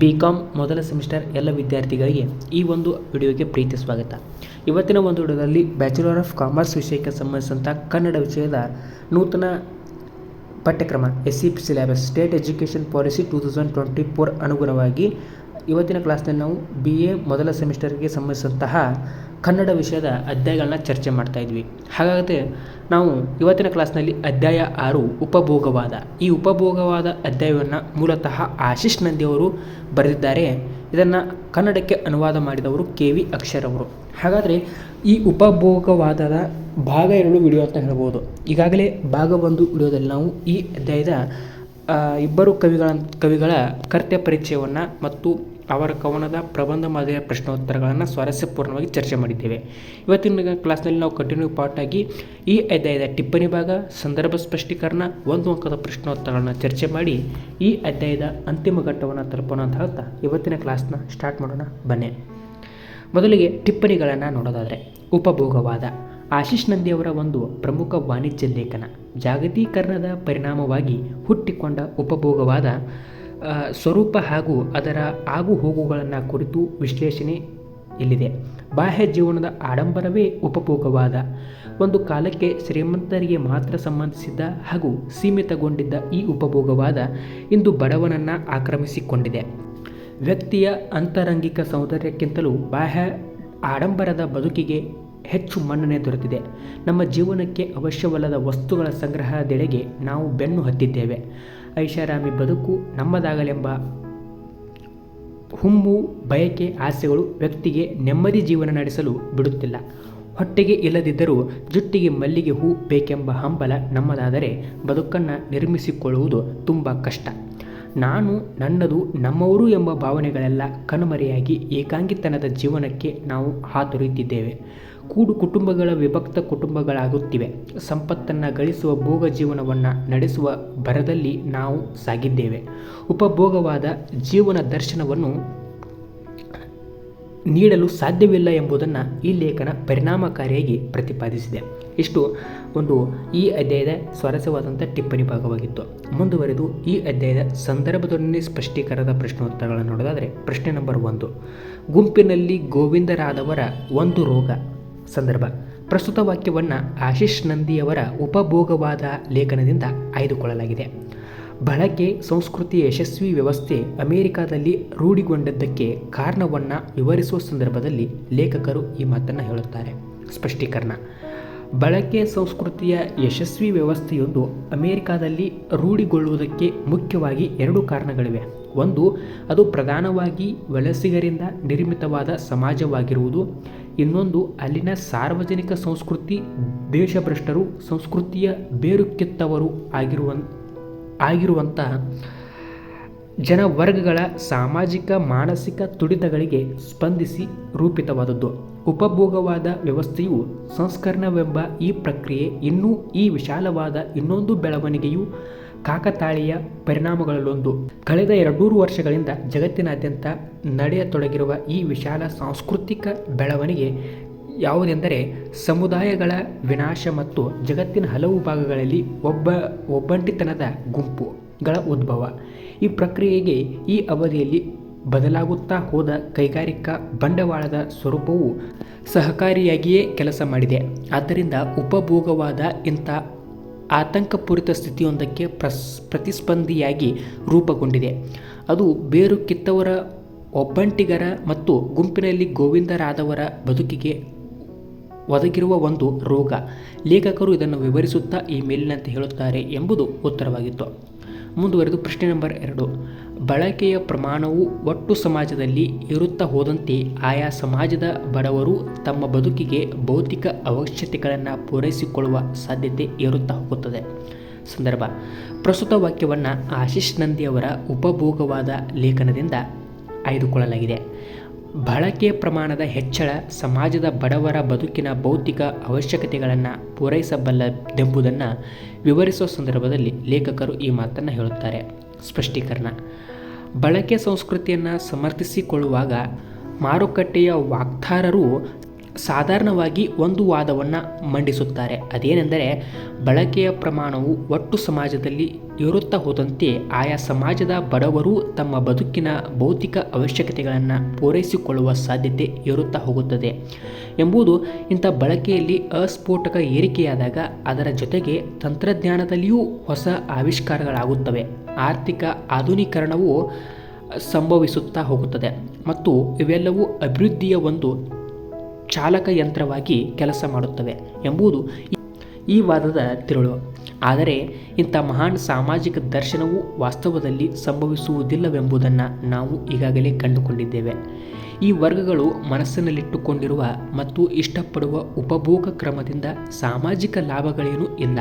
ಬಿ.ಕಾಮ್ ಮೊದಲ ಸೆಮಿಸ್ಟರ್ ಎಲ್ಲ ವಿದ್ಯಾರ್ಥಿಗಳಿಗೆ ಈ ಒಂದು ವಿಡಿಯೋಗೆ ಪ್ರೀತಿ ಸ್ವಾಗತ. ಇವತ್ತಿನ ಒಂದು ವಿಡಿಯೋದಲ್ಲಿ ಬ್ಯಾಚುಲರ್ ಆಫ್ ಕಾಮರ್ಸ್ ವಿಷಯಕ್ಕೆ ಸಂಬಂಧಿಸಿದಂಥ ಕನ್ನಡ ವಿಷಯದ ನೂತನ ಪಠ್ಯಕ್ರಮ SEP syllabus state education policy 2024 ಅನುಗುಣವಾಗಿ ಇವತ್ತಿನ ಕ್ಲಾಸ್ನಲ್ಲಿ ನಾವು BA ಮೊದಲ ಸೆಮಿಸ್ಟರ್ಗೆ ಸಂಬಂಧಿಸಿದಂತಹ ಕನ್ನಡ ವಿಷಯದ ಅಧ್ಯಾಯಗಳನ್ನ ಚರ್ಚೆ ಮಾಡ್ತಾ ಇದ್ವಿ. ಹಾಗಾದರೆ ನಾವು ಇವತ್ತಿನ ಕ್ಲಾಸ್ನಲ್ಲಿ ಅಧ್ಯಾಯ 6 ಉಪಭೋಗವಾದ, ಈ ಉಪಭೋಗವಾದ ಅಧ್ಯಾಯವನ್ನು ಮೂಲತಃ ಆಶೀಶ್ ನಂದಿಯವರು ಬರೆದಿದ್ದಾರೆ. ಇದನ್ನು ಕನ್ನಡಕ್ಕೆ ಅನುವಾದ ಮಾಡಿದವರು KV ಅಕ್ಷರ್ ಅವರು. ಹಾಗಾದರೆ ಈ ಉಪಭೋಗವಾದದ ಭಾಗ 2 ವಿಡಿಯೋ ಅಂತ ಹೇಳ್ಬೋದು. ಈಗಾಗಲೇ ಭಾಗ 1 ವಿಡಿಯೋದಲ್ಲಿ ನಾವು ಈ ಅಧ್ಯಾಯದ ಇಬ್ಬರು ಕವಿಗಳ ಕರ್ತೃ ಪರಿಚಯವನ್ನು ಮತ್ತು ಅವರ ಕವನದ ಪ್ರಬಂಧ ಮಾದರಿಯ ಪ್ರಶ್ನೋತ್ತರಗಳನ್ನು ಸ್ವಾರಸ್ಯಪೂರ್ಣವಾಗಿ ಚರ್ಚೆ ಮಾಡಿದ್ದೇವೆ. ಇವತ್ತಿನ ಕ್ಲಾಸ್ನಲ್ಲಿ ನಾವು ಕಂಟಿನ್ಯೂ ಪಾರ್ಟ್ ಆಗಿ ಈ ಅಧ್ಯಾಯದ ಟಿಪ್ಪಣಿ ಭಾಗ, ಸಂದರ್ಭ ಸ್ಪಷ್ಟೀಕರಣ, 1 ಅಂಕದ ಪ್ರಶ್ನೋತ್ತರಗಳನ್ನು ಚರ್ಚೆ ಮಾಡಿ ಈ ಅಧ್ಯಾಯದ ಅಂತಿಮ ಘಟ್ಟವನ್ನು ತಲುಪೋಣ ಅಂತ ಹೇಳ್ತಾ ಇವತ್ತಿನ ಕ್ಲಾಸ್ನ ಸ್ಟಾರ್ಟ್ ಮಾಡೋಣ ಬನ್ನಿ. ಮೊದಲಿಗೆ ಟಿಪ್ಪಣಿಗಳನ್ನು ನೋಡೋದಾದರೆ, ಉಪಭೋಗವಾದ ಆಶೀಶ್ ನಂದಿಯವರ ಒಂದು ಪ್ರಮುಖ ವಾಣಿಜ್ಯ ಲೇಖನ. ಜಾಗತೀಕರಣದ ಪರಿಣಾಮವಾಗಿ ಹುಟ್ಟಿಕೊಂಡ ಉಪಭೋಗವಾದ ಸ್ವರೂಪ ಹಾಗೂ ಅದರ ಆಗು ಹೋಗುಗಳನ್ನು ಕುರಿತು ವಿಶ್ಲೇಷಣೆ ಇಲ್ಲಿದೆ. ಬಾಹ್ಯ ಜೀವನದ ಆಡಂಬರವೇ ಉಪಭೋಗವಾದ. ಒಂದು ಕಾಲಕ್ಕೆ ಶ್ರೀಮಂತರಿಗೆ ಮಾತ್ರ ಸಂಬಂಧಿಸಿದ್ದ ಹಾಗೂ ಸೀಮಿತಗೊಂಡಿದ್ದ ಈ ಉಪಭೋಗವಾದ ಇಂದು ಬಡವನನ್ನು ಆಕ್ರಮಿಸಿಕೊಂಡಿದೆ. ವ್ಯಕ್ತಿಯ ಅಂತರಂಗಿಕ ಸೌಂದರ್ಯಕ್ಕಿಂತಲೂ ಬಾಹ್ಯ ಆಡಂಬರದ ಬದುಕಿಗೆ ಹೆಚ್ಚು ಮನ್ನಣೆ ದೊರೆತಿದೆ. ನಮ್ಮ ಜೀವನಕ್ಕೆ ಅವಶ್ಯವಲ್ಲದ ವಸ್ತುಗಳ ಸಂಗ್ರಹದೆಡೆಗೆ ನಾವು ಬೆನ್ನು ಹತ್ತಿದ್ದೇವೆ. ಐಷಾರಾಮಿ ಬದುಕು ನಮ್ಮದಾಗಲೆಂಬ ಹುಮ್ಮು, ಬಯಕೆ, ಆಸೆಗಳು ವ್ಯಕ್ತಿಗೆ ನೆಮ್ಮದಿ ಜೀವನ ನಡೆಸಲು ಬಿಡುತ್ತಿಲ್ಲ. ಹೊಟ್ಟೆಗೆ ಇಲ್ಲದಿದ್ದರೂ ಜುಟ್ಟಿಗೆ ಮಲ್ಲಿಗೆ ಹೂ ಬೇಕೆಂಬ ಹಂಬಲ ನಮ್ಮದಾದರೆ ಬದುಕನ್ನು ನಿರ್ಮಿಸಿಕೊಳ್ಳುವುದು ತುಂಬ ಕಷ್ಟ. ನಾನು, ನನ್ನದು, ನಮ್ಮವರು ಎಂಬ ಭಾವನೆಗಳೆಲ್ಲ ಕಣ್ಮರೆಯಾಗಿ ಏಕಾಂಗಿತನದ ಜೀವನಕ್ಕೆ ನಾವು ಹಾತೊರೆಯುತ್ತಿದ್ದೇವೆ. ಕೂಡು ಕುಟುಂಬಗಳ ವಿಭಕ್ತ ಕುಟುಂಬಗಳಾಗುತ್ತಿವೆ. ಸಂಪತ್ತನ್ನು ಗಳಿಸುವ ಭೋಗ ಜೀವನವನ್ನು ನಡೆಸುವ ಭರದಲ್ಲಿ ನಾವು ಸಾಗಿದ್ದೇವೆ. ಉಪಭೋಗವಾದ ಜೀವನ ದರ್ಶನವನ್ನು ನೀಡಲು ಸಾಧ್ಯವಿಲ್ಲ ಎಂಬುದನ್ನು ಈ ಲೇಖನ ಪರಿಣಾಮಕಾರಿಯಾಗಿ ಪ್ರತಿಪಾದಿಸಿದೆ. ಇಷ್ಟು ಒಂದು ಈ ಅಧ್ಯಾಯದ ಸ್ವಾರಸ್ಯವಾದಂಥ ಟಿಪ್ಪಣಿ ಭಾಗವಾಗಿತ್ತು. ಮುಂದುವರೆದು ಈ ಅಧ್ಯಾಯದ ಸಂದರ್ಭದೊಡನೆ ಸ್ಪಷ್ಟೀಕರಣದ ಪ್ರಶ್ನೋತ್ತರಗಳನ್ನು ನೋಡೋದಾದರೆ, ಪ್ರಶ್ನೆ ನಂಬರ್ 1, ಗುಂಪಿನಲ್ಲಿ ಗೋವಿಂದರಾದವರ ಒಂದು ರೋಗ. ಸಂದರ್ಭ: ಪ್ರಸ್ತುತ ವಾಕ್ಯವನ್ನು ಆಶೀಶ್ ನಂದಿಯವರ ಉಪಭೋಗವಾದ ಲೇಖನದಿಂದ ಆಯ್ದುಕೊಳ್ಳಲಾಗಿದೆ. ಬಳಕೆ ಸಂಸ್ಕೃತಿಯ ಯಶಸ್ವಿ ವ್ಯವಸ್ಥೆ ಅಮೆರಿಕಾದಲ್ಲಿ ರೂಢಿಗೊಂಡದ್ದಕ್ಕೆ ಕಾರಣವನ್ನು ವಿವರಿಸುವ ಸಂದರ್ಭದಲ್ಲಿ ಲೇಖಕರು ಈ ಮಾತನ್ನು ಹೇಳುತ್ತಾರೆ. ಸ್ಪಷ್ಟೀಕರಣ: ಬಳಕೆ ಸಂಸ್ಕೃತಿಯ ಯಶಸ್ವಿ ವ್ಯವಸ್ಥೆಯೊಂದು ಅಮೆರಿಕಾದಲ್ಲಿ ರೂಢಿಗೊಳ್ಳುವುದಕ್ಕೆ ಮುಖ್ಯವಾಗಿ 2 ಕಾರಣಗಳಿವೆ. ಒಂದು, ಅದು ಪ್ರಧಾನವಾಗಿ ವಲಸಿಗರಿಂದ ನಿರ್ಮಿತವಾದ ಸಮಾಜವಾಗಿರುವುದು. ಇನ್ನೊಂದು, ಅಲ್ಲಿನ ಸಾರ್ವಜನಿಕ ಸಂಸ್ಕೃತಿ ದೇಶಭ್ರಷ್ಟರು, ಸಂಸ್ಕೃತಿಯ ಬೇರು ಕಿತ್ತವರು ಆಗಿರುವಂತಹ ಜನವರ್ಗಗಳ ಸಾಮಾಜಿಕ ಮಾನಸಿಕ ತುಡಿತಗಳಿಗೆ ಸ್ಪಂದಿಸಿ ರೂಪಿತವಾದದ್ದು. ಉಪಭೋಗವಾದ ವ್ಯವಸ್ಥೆಯು ಸಂಸ್ಕರಣವೆಂಬ ಈ ಪ್ರಕ್ರಿಯೆ ಇನ್ನೂ ಈ ವಿಶಾಲವಾದ ಇನ್ನೊಂದು ಬೆಳವಣಿಗೆಯು ಕಾಕತಾಳೀಯ ಪರಿಣಾಮಗಳಲ್ಲೊಂದು. ಕಳೆದ 200 ವರ್ಷಗಳಿಂದ ಜಗತ್ತಿನಾದ್ಯಂತ ನಡೆಯತೊಡಗಿರುವ ಈ ವಿಶಾಲ ಸಾಂಸ್ಕೃತಿಕ ಬೆಳವಣಿಗೆ ಯಾವುದೆಂದರೆ ಸಮುದಾಯಗಳ ವಿನಾಶ ಮತ್ತು ಜಗತ್ತಿನ ಹಲವು ಭಾಗಗಳಲ್ಲಿ ಒಬ್ಬಂಟಿತನದ ಗುಂಪುಗಳ ಉದ್ಭವ. ಈ ಪ್ರಕ್ರಿಯೆಗೆ ಈ ಅವಧಿಯಲ್ಲಿ ಬದಲಾಗುತ್ತಾ ಹೋದ ಕೈಗಾರಿಕಾ ಬಂಡವಾಳದ ಸ್ವರೂಪವು ಸಹಕಾರಿಯಾಗಿಯೇ ಕೆಲಸ ಮಾಡಿದೆ. ಆದ್ದರಿಂದ ಉಪಭೋಗವಾದ ಇಂಥ ಆತಂಕಪೂರಿತ ಸ್ಥಿತಿಯೊಂದಕ್ಕೆ ಪ್ರತಿಸ್ಪಂದಿಯಾಗಿ ರೂಪುಗೊಂಡಿದೆ. ಅದು ಬೇರು ಕಿತ್ತವರ, ಒಬ್ಬಂಟಿಗರ ಮತ್ತು ಗುಂಪಿನಲ್ಲಿ ಗೋವಿಂದರಾದವರ ಬದುಕಿಗೆ ಒದಗಿರುವ ಒಂದು ರೋಗ. ಲೇಖಕರು ಇದನ್ನು ವಿವರಿಸುತ್ತಾ ಈ ಮೇಲಿನಂತೆ ಹೇಳುತ್ತಾರೆ ಎಂಬುದು ಉತ್ತರವಾಗಿತ್ತು. ಮುಂದುವರೆದು ಪ್ರಶ್ನೆ ನಂಬರ್ 2, ಬಳಕೆಯ ಪ್ರಮಾಣವು ಒಟ್ಟು ಸಮಾಜದಲ್ಲಿ ಏರುತ್ತಾ ಹೋದಂತೆ ಆಯಾ ಸಮಾಜದ ಬಡವರು ತಮ್ಮ ಬದುಕಿಗೆ ಭೌತಿಕ ಅವಶ್ಯಕತೆಗಳನ್ನು ಪೂರೈಸಿಕೊಳ್ಳುವ ಸಾಧ್ಯತೆ ಏರುತ್ತಾ ಹೋಗುತ್ತದೆ. ಸಂದರ್ಭ: ಪ್ರಸ್ತುತ ವಾಕ್ಯವನ್ನು ಆಶೀಶ್ ನಂದಿಯವರ ಉಪಭೋಗವಾದ ಲೇಖನದಿಂದ ಆಯ್ದುಕೊಳ್ಳಲಾಗಿದೆ. ಬಳಕೆಯ ಪ್ರಮಾಣದ ಹೆಚ್ಚಳ ಸಮಾಜದ ಬಡವರ ಬದುಕಿನ ಭೌತಿಕ ಅವಶ್ಯಕತೆಗಳನ್ನು ಪೂರೈಸಬಲ್ಲದೆಂಬುದನ್ನು ವಿವರಿಸುವ ಸಂದರ್ಭದಲ್ಲಿ ಲೇಖಕರು ಈ ಮಾತನ್ನು ಹೇಳುತ್ತಾರೆ. ಸ್ಪಷ್ಟೀಕರಣ: ಬಳಕೆ ಸಂಸ್ಕೃತಿಯನ್ನು ಸಮರ್ಥಿಸಿಕೊಳ್ಳುವಾಗ ಮಾರುಕಟ್ಟೆಯ ವಾಕ್ತಾರರು ಸಾಧಾರಣವಾಗಿ ಒಂದು ವಾದವನ್ನು ಮಂಡಿಸುತ್ತಾರೆ. ಅದೇನೆಂದರೆ, ಬಳಕೆಯ ಪ್ರಮಾಣವು ಒಟ್ಟು ಸಮಾಜದಲ್ಲಿ ಏರುತ್ತಾ ಹೋದಂತೆ ಆಯಾ ಸಮಾಜದ ಬಡವರು ತಮ್ಮ ಬದುಕಿನ ಭೌತಿಕ ಅವಶ್ಯಕತೆಗಳನ್ನು ಪೂರೈಸಿಕೊಳ್ಳುವ ಸಾಧ್ಯತೆ ಏರುತ್ತಾ ಹೋಗುತ್ತದೆ ಎಂಬುದು ಇಂಥ ಬಳಕೆಯಲ್ಲಿ ಅಸ್ಫೋಟಕ ಏರಿಕೆಯಾದಾಗ ಅದರ ಜೊತೆಗೆ ತಂತ್ರಜ್ಞಾನದಲ್ಲಿಯೂ ಹೊಸ ಆವಿಷ್ಕಾರಗಳಾಗುತ್ತವೆ. ಆರ್ಥಿಕ ಆಧುನೀಕರಣವು ಸಂಭವಿಸುತ್ತಾ ಹೋಗುತ್ತದೆ ಮತ್ತು ಇವೆಲ್ಲವೂ ಅಭಿವೃದ್ಧಿಯ ಒಂದು ಚಾಲಕ ಯಂತ್ರವಾಗಿ ಕೆಲಸ ಮಾಡುತ್ತವೆ ಎಂಬುದು ಈ ವಾದದ ತಿರುಳು. ಆದರೆ ಇಂಥ ಮಹಾನ್ ಸಾಮಾಜಿಕ ದರ್ಶನವು ವಾಸ್ತವದಲ್ಲಿ ಸಂಭವಿಸುವುದಿಲ್ಲವೆಂಬುದನ್ನು ನಾವು ಈಗಾಗಲೇ ಕಂಡುಕೊಂಡಿದ್ದೇವೆ. ಈ ವರ್ಗಗಳು ಮನಸ್ಸಿನಲ್ಲಿಟ್ಟುಕೊಂಡಿರುವ ಮತ್ತು ಇಷ್ಟಪಡುವ ಉಪಭೋಗ ಕ್ರಮದಿಂದ ಸಾಮಾಜಿಕ ಲಾಭಗಳೇನೂ ಇಲ್ಲ.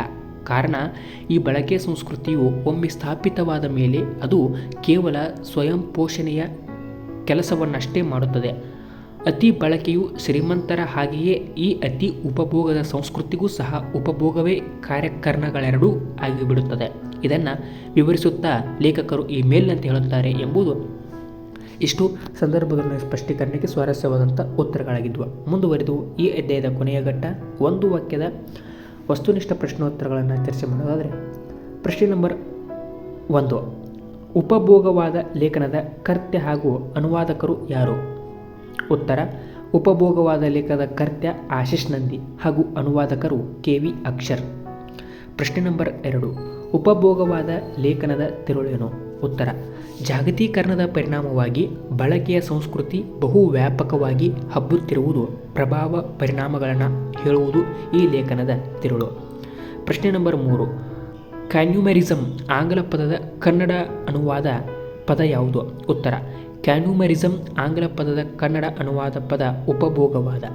ಕಾರಣ ಈ ಬಳಕೆ ಸಂಸ್ಕೃತಿಯು ಒಮ್ಮೆ ಸ್ಥಾಪಿತವಾದ ಮೇಲೆ ಅದು ಕೇವಲ ಸ್ವಯಂ ಪೋಷಣೆಯ ಕೆಲಸವನ್ನಷ್ಟೇ ಮಾಡುತ್ತದೆ. ಅತಿ ಬಳಕೆಯು ಶ್ರೀಮಂತರ ಹಾಗೆಯೇ ಈ ಅತಿ ಉಪಭೋಗದ ಸಂಸ್ಕೃತಿಗೂ ಸಹ ಉಪಭೋಗವೇ ಕಾರ್ಯಕರಣಗಳೆರಡೂ ಆಗಿಬಿಡುತ್ತದೆ. ಇದನ್ನು ವಿವರಿಸುತ್ತಾ ಲೇಖಕರು ಈ ಮೇಲಿನಂತೆ ಹೇಳುತ್ತಾರೆ ಎಂಬುದು ಇಷ್ಟು ಸಂದರ್ಭದಲ್ಲಿ ಸ್ಪಷ್ಟೀಕರಣಕ್ಕೆ ಸ್ವಾರಸ್ಯವಾದಂಥ ಉತ್ತರಗಳಾಗಿದ್ವು. ಮುಂದುವರಿದು ಈ ಅಧ್ಯಾಯದ ಕೊನೆಯ ಘಟ್ಟ ಒಂದು ವಾಕ್ಯದ ವಸ್ತುನಿಷ್ಠ ಪ್ರಶ್ನೋತ್ತರಗಳನ್ನು ಚರ್ಚೆ ಮಾಡೋದಾದರೆ, ಪ್ರಶ್ನೆ ನಂಬರ್ 1, ಉಪಭೋಗವಾದ ಲೇಖನದ ಕರ್ತ್ಯ ಹಾಗೂ ಅನುವಾದಕರು ಯಾರು? ಉತ್ತರ: ಉಪಭೋಗವಾದ ಲೇಖನದ ಕರ್ತ್ಯ ಆಶೀಶ್ ನಂದಿ ಹಾಗೂ ಅನುವಾದಕರು KV ಅಕ್ಷರ್. ಪ್ರಶ್ನೆ ನಂಬರ್ 2, ಉಪಭೋಗವಾದ ಲೇಖನದ ತಿರುಳೇನು? ಉತ್ತರ: ಜಾಗತೀಕರಣದ ಪರಿಣಾಮವಾಗಿ ಬಳಕೆಯ ಸಂಸ್ಕೃತಿ ಬಹು ವ್ಯಾಪಕವಾಗಿ ಹಬ್ಬುತ್ತಿರುವುದು ಪ್ರಭಾವ ಪರಿಣಾಮಗಳನ್ನು ಹೇಳುವುದು ಈ ಲೇಖನದ ತಿರುಳು. ಪ್ರಶ್ನೆ ನಂಬರ್ 3, ಕ್ಯಾನ್ಯುಮರಿಸಮ್ ಆಂಗ್ಲ ಪದದ ಕನ್ನಡ ಅನುವಾದ ಪದ ಯಾವುದು? ಉತ್ತರ: ಕ್ಯಾನ್ಯುಮರಿಸಮ್ ಆಂಗ್ಲ ಪದದ ಕನ್ನಡ ಅನುವಾದ ಪದ ಉಪಭೋಗವಾದ.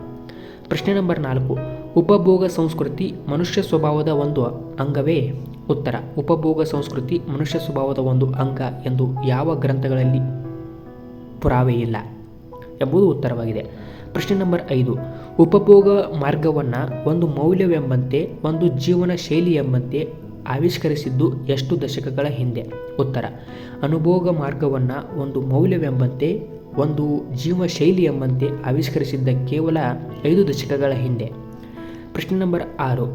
ಪ್ರಶ್ನೆ ನಂಬರ್ 4, ಉಪಭೋಗ ಸಂಸ್ಕೃತಿ ಮನುಷ್ಯ ಸ್ವಭಾವದ ಒಂದು ಅಂಗವೇ? ಉತ್ತರ: ಉಪಭೋಗ ಸಂಸ್ಕೃತಿ ಮನುಷ್ಯ ಸ್ವಭಾವದ ಒಂದು ಅಂಗ ಎಂದು ಯಾವ ಗ್ರಂಥಗಳಲ್ಲಿ ಪುರಾವೆಯಿಲ್ಲ ಎಂಬುದು ಉತ್ತರವಾಗಿದೆ. ಪ್ರಶ್ನೆ ನಂಬರ್ 5, ಉಪಭೋಗ ಮಾರ್ಗವನ್ನು ಒಂದು ಮೌಲ್ಯವೆಂಬಂತೆ ಒಂದು ಜೀವನ ಶೈಲಿ ಎಂಬಂತೆ ಆವಿಷ್ಕರಿಸಿದ್ದು ಎಷ್ಟು ದಶಕಗಳ ಹಿಂದೆ? ಉತ್ತರ: ಅನುಭೋಗ ಮಾರ್ಗವನ್ನು ಒಂದು ಮೌಲ್ಯವೆಂಬಂತೆ ಒಂದು ಜೀವ ಶೈಲಿ ಎಂಬಂತೆ ಆವಿಷ್ಕರಿಸಿದ್ದ ಕೇವಲ 5 ದಶಕಗಳ ಹಿಂದೆ. ಪ್ರಶ್ನೆ ನಂಬರ್ 6,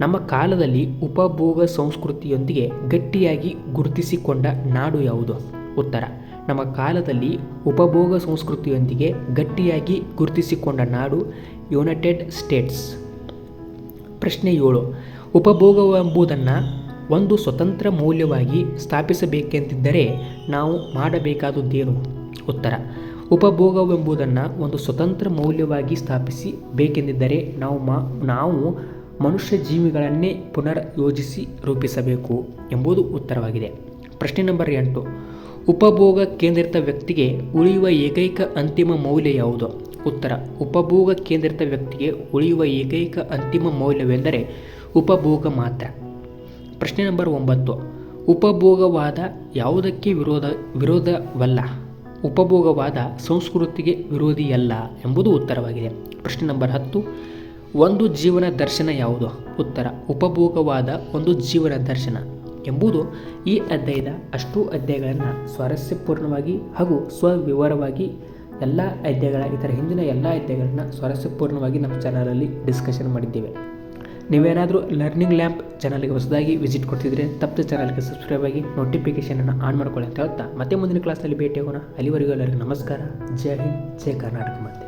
ನಮ್ಮ ಕಾಲದಲ್ಲಿ ಉಪಭೋಗ ಸಂಸ್ಕೃತಿಯೊಂದಿಗೆ ಗಟ್ಟಿಯಾಗಿ ಗುರುತಿಸಿಕೊಂಡ ನಾಡು ಯಾವುದು? ಉತ್ತರ: ನಮ್ಮ ಕಾಲದಲ್ಲಿ ಉಪಭೋಗ ಸಂಸ್ಕೃತಿಯೊಂದಿಗೆ ಗಟ್ಟಿಯಾಗಿ ಗುರುತಿಸಿಕೊಂಡ ನಾಡು ಯುನೈಟೆಡ್ ಸ್ಟೇಟ್ಸ್. ಪ್ರಶ್ನೆ 7, ಉಪಭೋಗವೆಂಬುದನ್ನು ಒಂದು ಸ್ವತಂತ್ರ ಮೌಲ್ಯವಾಗಿ ಸ್ಥಾಪಿಸಬೇಕೆಂದಿದ್ದರೆ ನಾವು ಮಾಡಬೇಕಾದುದೇನು? ಉತ್ತರ: ಉಪಭೋಗವೆಂಬುದನ್ನು ಒಂದು ಸ್ವತಂತ್ರ ಮೌಲ್ಯವಾಗಿ ಸ್ಥಾಪಿಸಿ ಬೇಕೆಂದಿದ್ದರೆ ನಾವು ಮನುಷ್ಯ ಜೀವಿಗಳನ್ನೇ ಪುನರ್ಯೋಜಿಸಿ ರೂಪಿಸಬೇಕು ಎಂಬುದು ಉತ್ತರವಾಗಿದೆ. ಪ್ರಶ್ನೆ ನಂಬರ್ 8, ಉಪಭೋಗ ಕೇಂದ್ರಿತ ವ್ಯಕ್ತಿಗೆ ಉಳಿಯುವ ಏಕೈಕ ಅಂತಿಮ ಮೌಲ್ಯ ಯಾವುದು? ಉತ್ತರ: ಉಪಭೋಗ ಕೇಂದ್ರಿತ ವ್ಯಕ್ತಿಗೆ ಉಳಿಯುವ ಏಕೈಕ ಅಂತಿಮ ಮೌಲ್ಯವೆಂದರೆ ಉಪಭೋಗ ಮಾತ್ರ. ಪ್ರಶ್ನೆ ನಂಬರ್ 9, ಉಪಭೋಗವಾದ ಯಾವುದಕ್ಕೆ ವಿರೋಧವಲ್ಲ? ಉಪಭೋಗವಾದ ಸಂಸ್ಕೃತಿಗೆ ವಿರೋಧಿಯಲ್ಲ ಎಂಬುದು ಉತ್ತರವಾಗಿದೆ. ಪ್ರಶ್ನೆ ನಂಬರ್ 10, ಒಂದು ಜೀವನ ದರ್ಶನ ಯಾವುದು? ಉತ್ತರ: ಉಪಭೋಗವಾದ ಒಂದು ಜೀವನ ದರ್ಶನ ಎಂಬುದು ಈ ಅಧ್ಯಾಯದ ಅಷ್ಟೂ ಅಧ್ಯಾಯಗಳನ್ನು ಸ್ವಾರಸ್ಯಪೂರ್ಣವಾಗಿ ಹಾಗೂ ಸ್ವವಿವರವಾಗಿ ಎಲ್ಲ ಅಧ್ಯಾಯಗಳ ಇದರ ಹಿಂದಿನ ಎಲ್ಲ ಅಧ್ಯಾಯಗಳನ್ನು ಸ್ವಾರಸ್ಯಪೂರ್ಣವಾಗಿ ನಮ್ಮ ಚಾನಲಲ್ಲಿ ಡಿಸ್ಕಷನ್ ಮಾಡಿದ್ದೇವೆ. ನೀವೇನಾದರೂ ಲರ್ನಿಂಗ್ ಲ್ಯಾಂಪ್ ಚಾನಲ್ಗೆ ಹೊಸದಾಗಿ ವಿಸಿಟ್ ಕೊಡ್ತಿದ್ರೆ ತಪ್ಪದೆ ಚಾನಲ್ಗೆ ಸಬ್ಸ್ಕ್ರೈಬ್ ಆಗಿ ನೋಟಿಫಿಕೇಷನನ್ನು ಆನ್ ಮಾಡ್ಕೊಳ್ಳಿ ಅಂತ ಹೇಳ್ತಾ ಮತ್ತೆ ಮುಂದಿನ ಕ್ಲಾಸ್ನಲ್ಲಿ ಭೇಟಿಯಾಗೋಣ. ಅಲ್ಲಿವರೆಗೂ ಎಲ್ಲರಿಗೂ ನಮಸ್ಕಾರ. ಜೈ ಹಿಂದ್, ಜೈ ಕರ್ನಾಟಕ ಮಾತೆ.